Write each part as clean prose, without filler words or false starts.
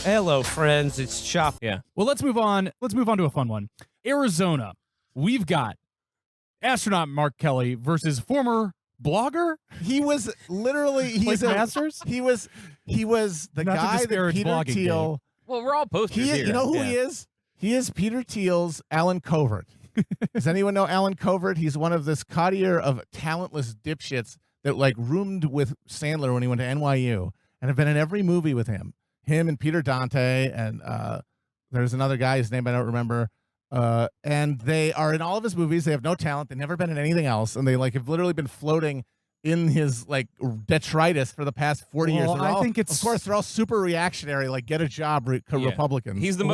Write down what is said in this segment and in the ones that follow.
Hello, friends. It's Chapo. Yeah. Well, let's move on. Let's move on to a fun one. Arizona. We've got astronaut Mark Kelly versus former blogger. He was literally Masters. He was the Not to guy that disparage Peter blogging, Thiel. Well, we're all posters here. You know who he is? He is Peter Thiel's Alan Covert. Does anyone know Alan Covert? He's one of this coterie of talentless dipshits that like roomed with Sandler when he went to NYU and have been in every movie with him. Him and Peter Dante and there's another guy, his name I don't remember. And they are in all of his movies. They have no talent. They've never been in anything else, and they like have literally been floating in his like detritus for the past 40 years. I think it's, of course, they're all super reactionary, like get a job Republicans. He's the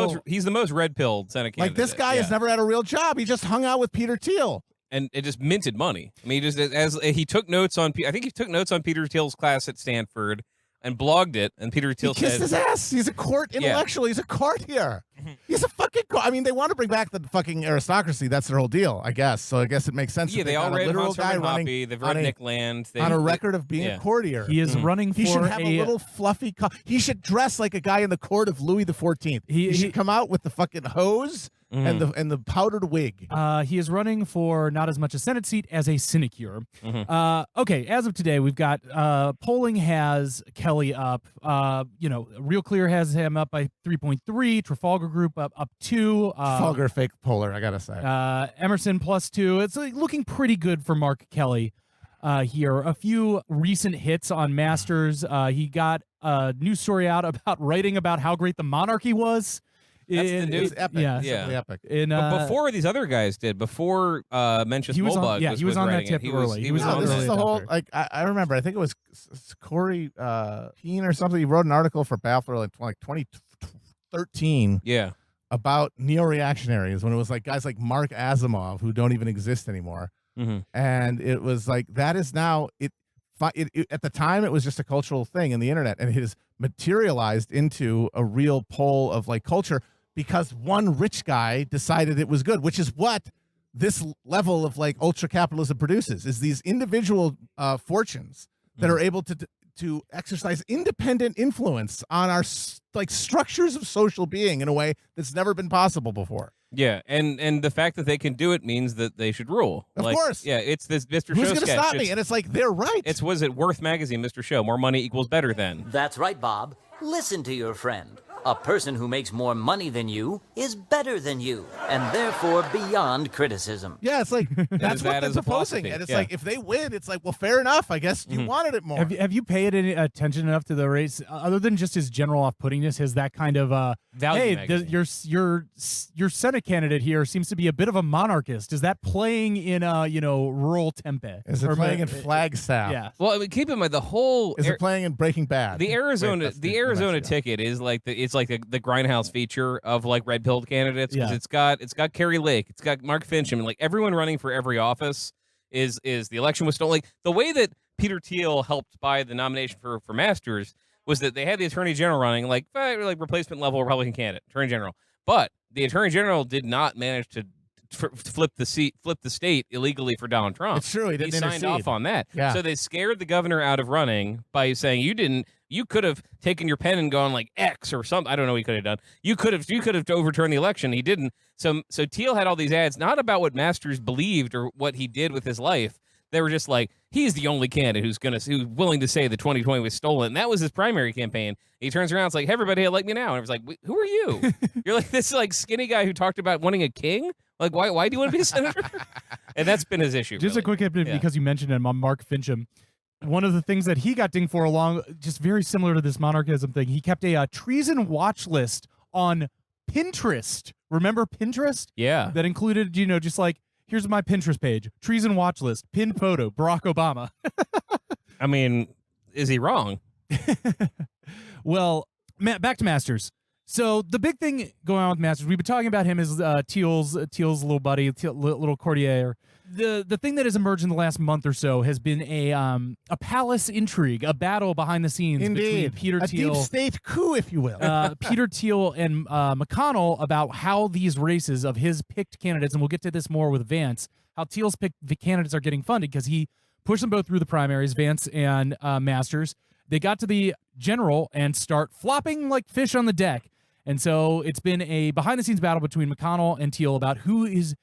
most red-pilled Senate candidate. Like this guy has never had a real job. He just hung out with Peter Thiel. And it just minted money. I mean, he took notes on. I think he took notes on Peter Thiel's class at Stanford and blogged it. And Peter Thiel kissed his ass. He's a court intellectual. He's a courtier. He's a fucking. I mean, they want to bring back the fucking aristocracy. That's their whole deal, I guess. So I guess it makes sense. Yeah, they all read Hans Hermann Hoppe. They've read Nick Land. On a record of being a courtier. He is running for. He should have a little fluffy. He should dress like a guy in the court of Louis XIV. He should come out with the fucking hose. And the powdered wig. He is running for not as much a Senate seat as a sinecure. Okay, as of today, we've got polling has Kelly up. Real Clear has him up by 3.3. Trafalgar Group up 2. Trafalgar fake polar, I gotta say. Emerson +2. It's looking pretty good for Mark Kelly here. A few recent hits on Masters. He got a news story out about writing about how great the monarchy was. That's the news. Epic. Yeah, simply epic. But before these other guys did, before Mencius Moldbug he was on that tip early. He was on this early is the whole like I remember. I think it was Corey Keene or something. He wrote an article for Baffler like 2013. Yeah. About neo-reactionaries when it was like guys like Mark Asimov who don't even exist anymore. And it was like that is now it at the time it was just a cultural thing in the internet, and it has materialized into a real poll of like culture because one rich guy decided it was good, which is what this level of like ultra capitalism produces, is these individual fortunes that are able to exercise independent influence on our like structures of social being in a way that's never been possible before. Yeah, and the fact that they can do it means that they should rule. Of course. Yeah, it's this Mr. Who's Show going to sketch. stop me? And it's like, they're right. Was it Worth Magazine, Mr. Show? More money equals better than. That's right, Bob. Listen to your friend. A person who makes more money than you is better than you, and therefore beyond criticism. Yeah, it's like, that's what they're proposing. Philosophy. And it's like, if they win, it's like, well, fair enough. I guess you wanted it more. Have you paid any attention enough to the race, other than just his general off-puttingness? His that kind of your Senate candidate here seems to be a bit of a monarchist. Is that playing in rural Tempe? Is it playing in Flagstaff? Yeah. Well, I mean, keep in mind the whole. Is it playing in Breaking Bad? The Arizona ticket is like the Grindhouse feature of like red-pilled candidates, because it's got Kerry Lake, it's got Mark Fincham, like everyone running for every office is the election was stolen. Like the way that Peter Thiel helped buy the nomination for Masters was that they had the Attorney General running like replacement level Republican candidate, Attorney General, but the Attorney General did not manage to flip the state illegally for Donald Trump. It's true. He signed off on that. Yeah. So they scared the governor out of running by saying you could have taken your pen and gone like X or something. I don't know what he could have done. You could have overturned the election. He didn't. So Thiel had all these ads, not about what Masters believed or what he did with his life. They were just like, he's the only candidate who's willing to say the 2020 was stolen. And that was his primary campaign. He turns around, it's like, hey, everybody, like me now. And I was like, who are you? You're like this like skinny guy who talked about wanting a king. Like, why do you want to be a senator? And that's been his issue. Just really. a quick hit, because you mentioned him on Mark Fincham. One of the things that he got dinged for along, just very similar to this monarchism thing, he kept a treason watch list on Pinterest. Remember Pinterest? Yeah. That included, just like, here's my Pinterest page, treason watch list, pinned photo, Barack Obama. I mean, is he wrong? Well, back to Masters. So the big thing going on with Masters, we've been talking about him as Thiel's little buddy, little courtier. The thing that has emerged in the last month or so has been a palace intrigue, a battle behind the scenes between Peter Thiel, a deep state coup, if you will. Peter Thiel and McConnell about how these races of his picked candidates, and we'll get to this more with Vance, how Thiel's picked the candidates are getting funded because he pushed them both through the primaries, Vance and Masters. They got to the general and start flopping like fish on the deck. And so it's been a behind-the-scenes battle between McConnell and Teal about who's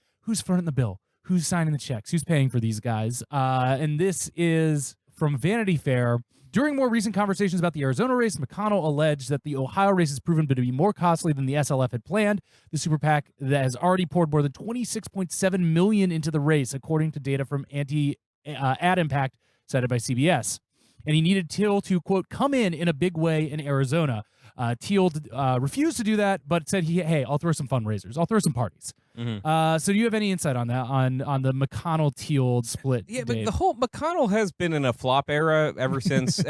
fronting the bill, who's signing the checks, who's paying for these guys. And this is from Vanity Fair. During more recent conversations about the Arizona race, McConnell alleged that the Ohio race has proven to be more costly than the SLF had planned. The super PAC that has already poured more than $26.7 million into the race, according to data from Ad Impact cited by CBS. And he needed Teal to, quote, come in a big way in Arizona. Teal refused to do that, but said, hey, I'll throw some fundraisers. I'll throw some parties. So do you have any insight on that, on the McConnell-Teal split? Yeah, Dave? but the whole McConnell has been in a flop era ever since the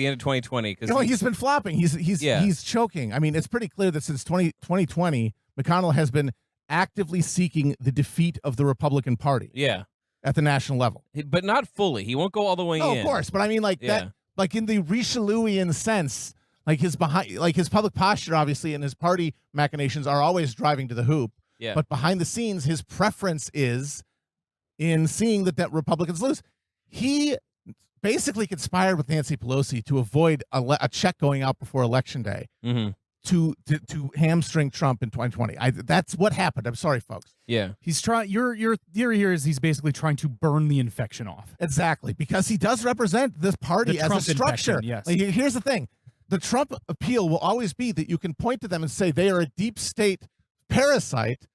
end of 2020. No, he's been flopping. He's choking. I mean, it's pretty clear that since 2020, McConnell has been actively seeking the defeat of the Republican Party. Yeah. At the national level. But not fully. He won't go all the way in. Oh, of course. But I mean, that, like in the Richelieuian sense, like his public posture, obviously, and his party machinations are always driving to the hoop. Yeah. But behind the scenes, his preference is in seeing that Republicans lose. He basically conspired with Nancy Pelosi to avoid a check going out before Election Day to hamstring Trump in 2020. That's what happened. I'm sorry, folks. Yeah. He's trying. Your theory here is he's basically trying to burn the infection off. Exactly, because he does represent this party as a structure. Infection, yes. Like, here's the thing: the Trump appeal will always be that you can point to them and say they are a deep state parasite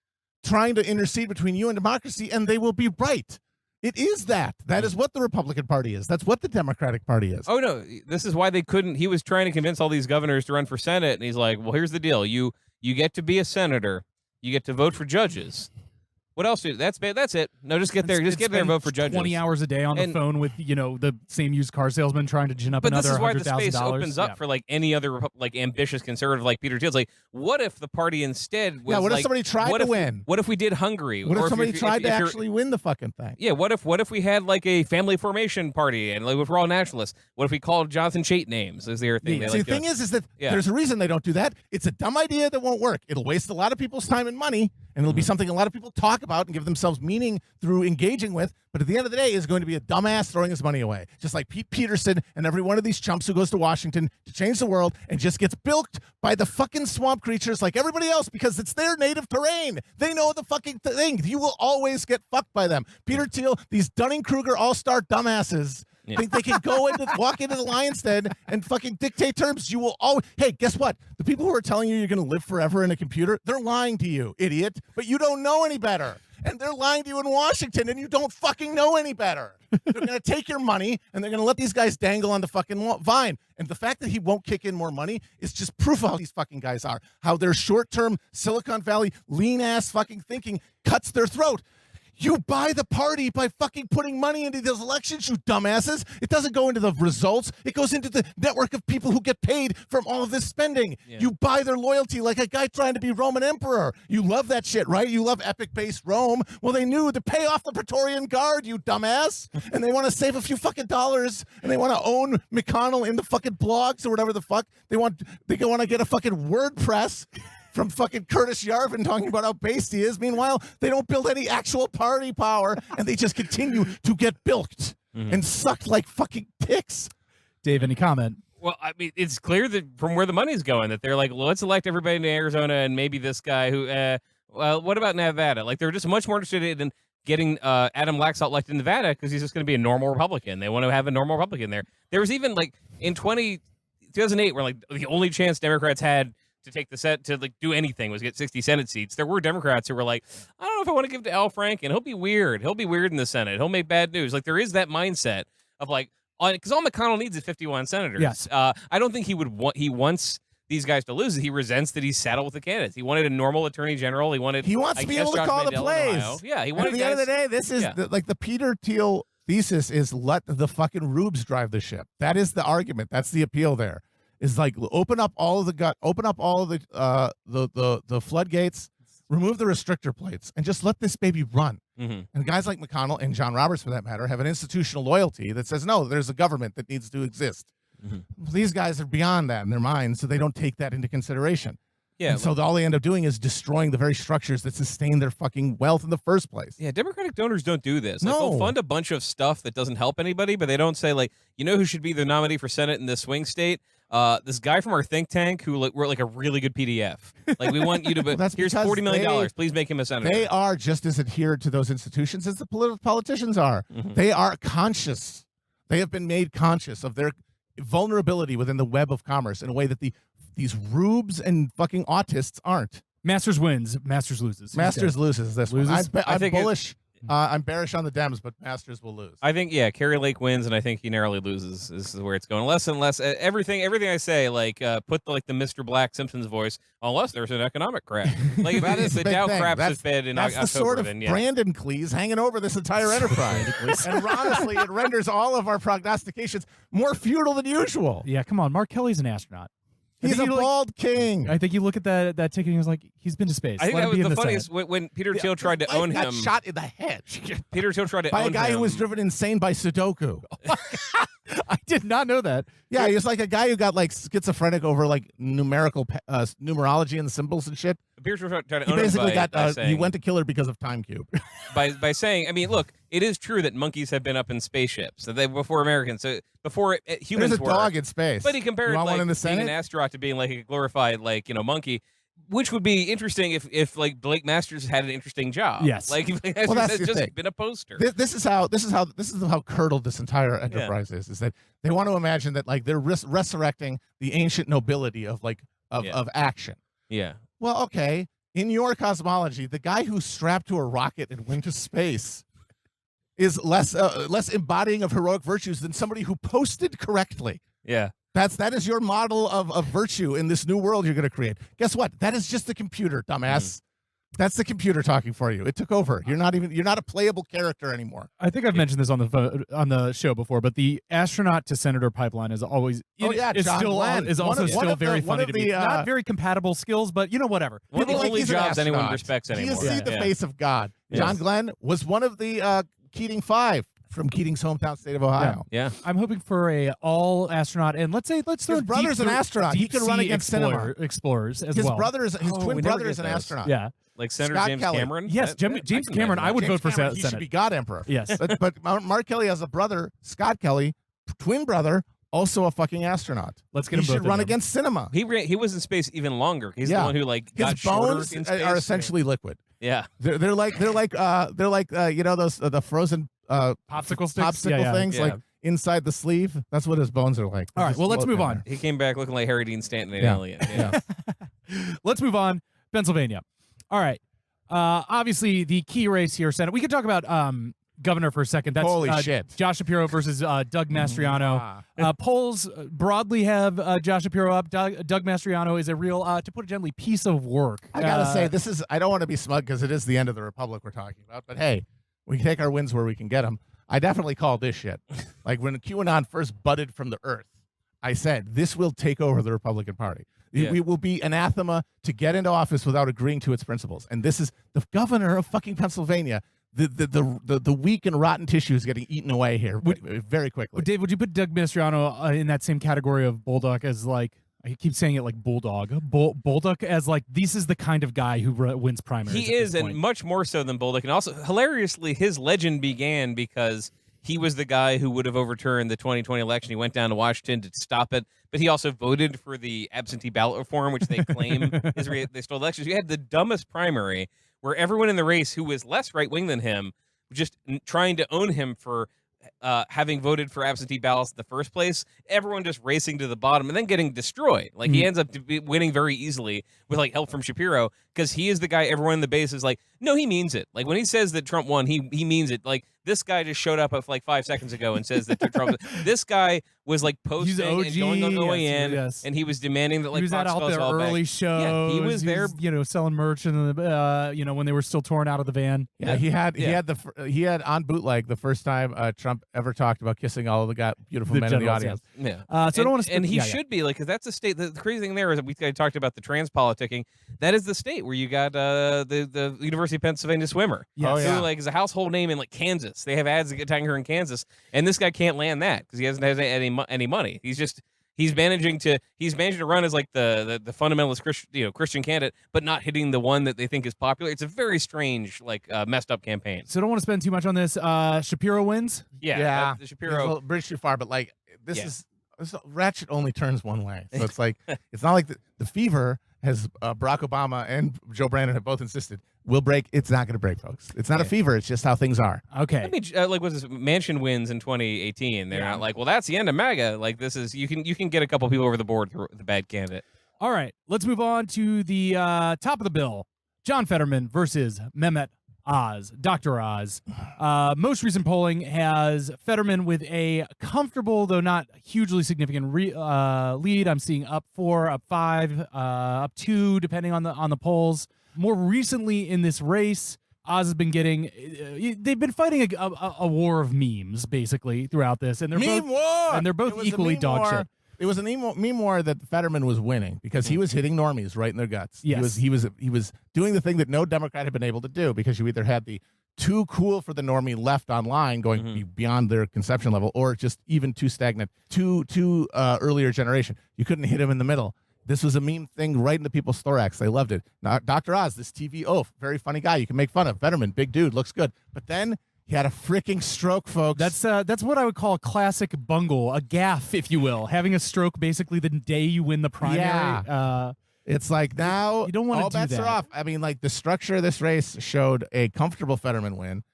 trying to intercede between you and democracy, and they will be right. It is that. That is what the Republican Party is. That's what the Democratic Party is. Oh, no. This is why they couldn't. He was trying to convince all these governors to run for Senate, and he's like, well, here's the deal. You get to be a senator. You get to vote for judges. What else? That's it. No, just get there. Just get there and vote for judges. 20 hours a day on the phone with the same used car salesman trying to gin up another $100,000. But this is why the space opens up for like any other like ambitious conservative like Peter Thiel's. Like, what if the party instead was what if somebody tried to win? What if we did Hungary? What if somebody tried to actually win the fucking thing? Yeah. What if we had like a family formation party and like if we're all nationalists? What if we called Jonathan Chait names? Is their thing? Yeah. See, the thing is that there's a reason they don't do that. It's a dumb idea that won't work. It'll waste a lot of people's time and money, and it'll be something a lot of people talk about and give themselves meaning through engaging with, but at the end of the day is going to be a dumbass throwing his money away, just like Pete Peterson and every one of these chumps who goes to Washington to change the world and just gets bilked by the fucking swamp creatures like everybody else because it's their native terrain. They know the fucking thing. You will always get fucked by them. Peter Thiel, these Dunning-Kruger all-star dumbasses think they can walk into the lion's den and fucking dictate terms. You will always. Hey, guess what? The people who are telling you you're going to live forever in a computer, they're lying to you, idiot. But you don't know any better. And they're lying to you in Washington, and you don't fucking know any better. They're going to take your money, and they're going to let these guys dangle on the fucking vine. And the fact that he won't kick in more money is just proof of how these fucking guys are. How their short-term Silicon Valley lean-ass fucking thinking cuts their throat. You buy the party by fucking putting money into those elections, you dumbasses. It doesn't go into the results. It goes into the network of people who get paid from all of this spending. Yeah. You buy their loyalty like a guy trying to be Roman emperor. You love that shit, right? You love epic-based Rome. Well, they knew to pay off the Praetorian Guard, you dumbass. And they want to save a few fucking dollars, and they want to own McConnell in the fucking blogs or whatever the fuck. They want to get a fucking WordPress from fucking Curtis Yarvin talking about how based he is. Meanwhile, they don't build any actual party power, and they just continue to get bilked and sucked like fucking ticks. Dave, any comment? Well, I mean, it's clear that from where the money's going that they're like, well, let's elect everybody in Arizona and maybe this guy who, well, what about Nevada? Like, they're just much more interested in getting Adam Laxalt elected in Nevada because he's just going to be a normal Republican. They want to have a normal Republican there. There was even, like, in 2008 where, like, the only chance Democrats had to take the set to like do anything was get 60 Senate seats. There were Democrats who were like, I don't know if I want to give to Al Franken. He'll be weird. He'll be weird in the Senate. He'll make bad news. Like there is that mindset of like, because all McConnell needs is 51 senators. Yes. I don't think he would want. He wants these guys to lose. He resents that he's saddled with the candidates. He wanted a normal attorney general. He wants to be able to call the plays. Yeah. He wanted. At the end of the day, this is the Peter Thiel thesis is let the fucking rubes drive the ship. That is the argument. That's the appeal there. Is like open up all of the floodgates, remove the restrictor plates, and just let this baby run. And guys like McConnell and John Roberts, for that matter, have an institutional loyalty that says, no, there's a government that needs to exist. These guys are beyond that in their minds, so they don't take that into consideration. Yeah. And so all they end up doing is destroying the very structures that sustain their fucking wealth in the first place. Yeah, Democratic donors don't do this. Like, No. they'll fund a bunch of stuff that doesn't help anybody, but they don't say, like, you know who should be the nominee for Senate in this swing state? This guy from our think tank who wrote like a really good PDF. Like, we want you to, Well, that's here's because $40 million. Please make him a senator. They are just as adhered to those institutions as the politicians are. They are conscious. They have been made conscious of their vulnerability within the web of commerce in a way that these rubes and fucking autists aren't. Masters wins, Masters loses. Masters loses this one. Loses? I'm think bullish. I'm bearish on the Dems, but Masters will lose. I think, yeah, Kerry Lake wins, and I think he narrowly loses. This is where it's going. Less and less. Everything I say, like, put the Mr. Black Simpsons voice, unless there's an economic crash. Like, That if is the the big Dow thing. craps That's- the Fed in That's October, the sort of then yeah. Brandon Cleese hanging over this entire enterprise. And honestly, it renders all of our prognostications more futile than usual. Yeah, come on. Mark Kelly's an astronaut. I He's think a you look- bald king. I think you look at that ticket and he was like, he's been to space. I think Let that him be was in the Senate. funniest when Peter Thiel tried to Life own got him. shot in the head Peter Thiel tried to by own a guy him. who was driven insane by Sudoku. I did not know that. Yeah, he was like a guy who got like schizophrenic over like numerical numerology and symbols and shit. Peter Thiel tried to He own him basically by got he saying, went to kill her because of Time Cube. by saying, I mean, look, it is true that monkeys have been up in spaceships. So they before Americans, so before humans There's a were. dog in space. But he compared You want like one in the being an Senate? astronaut to being like a glorified monkey, which would be interesting if like Blake Masters had an interesting job. Yes. Like if Blake Well, Masters that's has the just thing. been a poster. This is how curdled this entire enterprise is that they want to imagine that like they're resurrecting the ancient nobility of of action. Yeah. Well, okay, in your cosmology, the guy who's strapped to a rocket and went to space is less embodying of heroic virtues than somebody who posted correctly. Yeah. That is your model of virtue in this new world you're going to create. Guess what? That is just the computer, dumbass. That's the computer talking for you. It took over. You're not a playable character anymore. I think I've mentioned this on the show before, but the astronaut to senator pipeline is always is John still Glenn. is also One of very the- funny to me. Not very compatible skills, but whatever. One of the People like only he's an jobs anyone astronaut. respects He anymore. has seen the Yeah. face of God. Yes. John Glenn was one of the Keating Five from Keating's hometown state of Ohio. Yeah. I'm hoping for a all astronaut, and let's throw His brother's an astronaut. He deep can run sea against cinema. explorers as His well. twin we never brother get is an those. astronaut. Yeah. Like Senator Scott James Kelly. Cameron. Yes, James Cameron. I would James vote for Cameron, he should Senate. be God Emperor. Yes. but Mark Kelly has a brother, Scott Kelly, twin brother, also a fucking astronaut. Let's get He him both should in run there. against cinema. He was in space even longer. He's the Yeah. one who like His got shorter bones in space. are essentially liquid. Yeah. They're like you know those the frozen Popsicle sticks? popsicle Yeah, yeah. things Yeah. like inside the sleeve. That's what his bones are like. All right, well, let's move on. He came back looking like Harry Dean Stanton in Yeah. Alien. Yeah. Let's move on. Pennsylvania. All right. Obviously, the key race here, Senate. We could talk about governor for a second. That's Holy shit. Josh Shapiro versus Doug Mastriano. Polls broadly have Josh Shapiro up. Doug Mastriano is a real, to put it gently, piece of work. I gotta say, I don't want to be smug because it is the end of the republic we're talking about. But hey, we take our wins where we can get them. I definitely called this shit. Like when QAnon first budded from the earth, I said this will take over the Republican Party. Yeah. We will be anathema to get into office without agreeing to its principles. And this is the governor of fucking Pennsylvania. The weak and rotten tissue is getting eaten away here very quickly. Dave, would you put Doug Mastriano in that same category of Bulldog as like, I keep saying it like Bulldog, Bulldog as like, this is the kind of guy who wins primaries. He is, and much more so than Bolduc. And also, hilariously, his legend began because he was the guy who would have overturned the 2020 election. He went down to Washington to stop it, but he also voted for the absentee ballot reform, which they claim they stole elections. You had the dumbest primary where everyone in the race who was less right-wing than him just trying to own him for having voted for absentee ballots in the first place, everyone just racing to the bottom and then getting destroyed. Like he ends up winning very easily with like help from Shapiro because he is the guy everyone in the base is like, no, he means it. Like when he says that Trump won, he means it. Like this guy just showed up like 5 seconds ago and says that Trump. This guy was like posting OG, and going on the way in, yes. and he was demanding that like he was Fox out calls there all back. early shows. Yeah, he was there. Selling merch and when they were still torn out of the van. Yeah, he had on bootleg the first time Trump ever talked about kissing all of the beautiful men in the generals, audience. Yeah. So I don't want to. And he should be like, because that's the state. The crazy thing there is that we talked about the trans politicking. That is the state where you got the University of Pennsylvania swimmer. Yes. Oh, yeah. Who like is a household name in like Kansas. They have ads attacking her in Kansas, and this guy can't land that because he hasn't had any money. he's managing to run as like the fundamentalist Christian candidate, but not hitting the one that they think is popular. It's a very strange, like messed up campaign. So I don't want to spend too much on this. Shapiro wins. Yeah. The It's a Shapiro. little bridge too far, but like this ratchet only turns one way. So it's like it's not like the fever has Barack Obama and Joe Brandon have both insisted will break. It's not going to break, folks. It's not a fever. It's just how things are. Okay. I mean, like what's this? Manchin wins in 2018. They're not like, well, that's the end of MAGA. Like this is you can get a couple people over the board through the bad candidate. All right. Let's move on to the top of the bill. John Fetterman versus Mehmet Oz, Dr. Oz. Most recent polling has Fetterman with a comfortable, though not hugely significant lead. I'm seeing up 4, up 5, up 2, depending on the polls. More recently in this race, Oz has been getting. They've been fighting a war of memes basically throughout this, and they're both equally dog shit. It was a meme war that Fetterman was winning because he was hitting normies right in their guts. Yes. He was doing the thing that no Democrat had been able to do because you either had the too cool for the normie left online going beyond their conception level, or just even too stagnant, too earlier generation. You couldn't hit him in the middle. This was a meme thing right into people's thorax. They loved it. Now, Dr. Oz, this TV oaf, very funny guy. You can make fun of. Fetterman, big dude, looks good. But then he had a freaking stroke, folks. That's what I would call a classic bungle, a gaffe, if you will. Having a stroke basically the day you win the primary. Yeah. It's like now you don't want to all do bets that. are off. I mean, like the structure of this race showed a comfortable Fetterman win.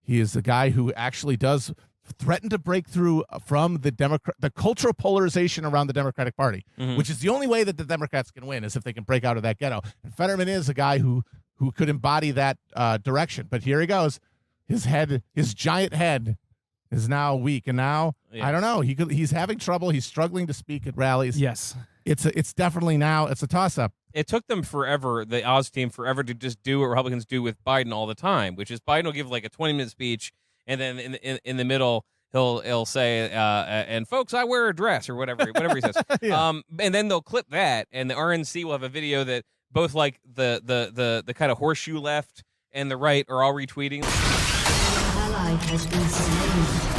He is the guy who actually does threaten to break through from the cultural polarization around the Democratic Party, which is the only way that the Democrats can win is if they can break out of that ghetto. And Fetterman is a guy who could embody that direction. But here he goes. His giant head is now weak, and now I don't know. He's having trouble. He's struggling to speak at rallies. Yes, it's definitely now it's a toss up. It took them forever, the Oz team forever, to just do what Republicans do with Biden all the time, which is Biden will give like a 20-minute speech, and then in the middle he'll say, "And folks, I wear a dress," or whatever he says. Yeah. And then they'll clip that, and the RNC will have a video that both like the kind of horseshoe left and the right are all retweeting. Ally has been slain.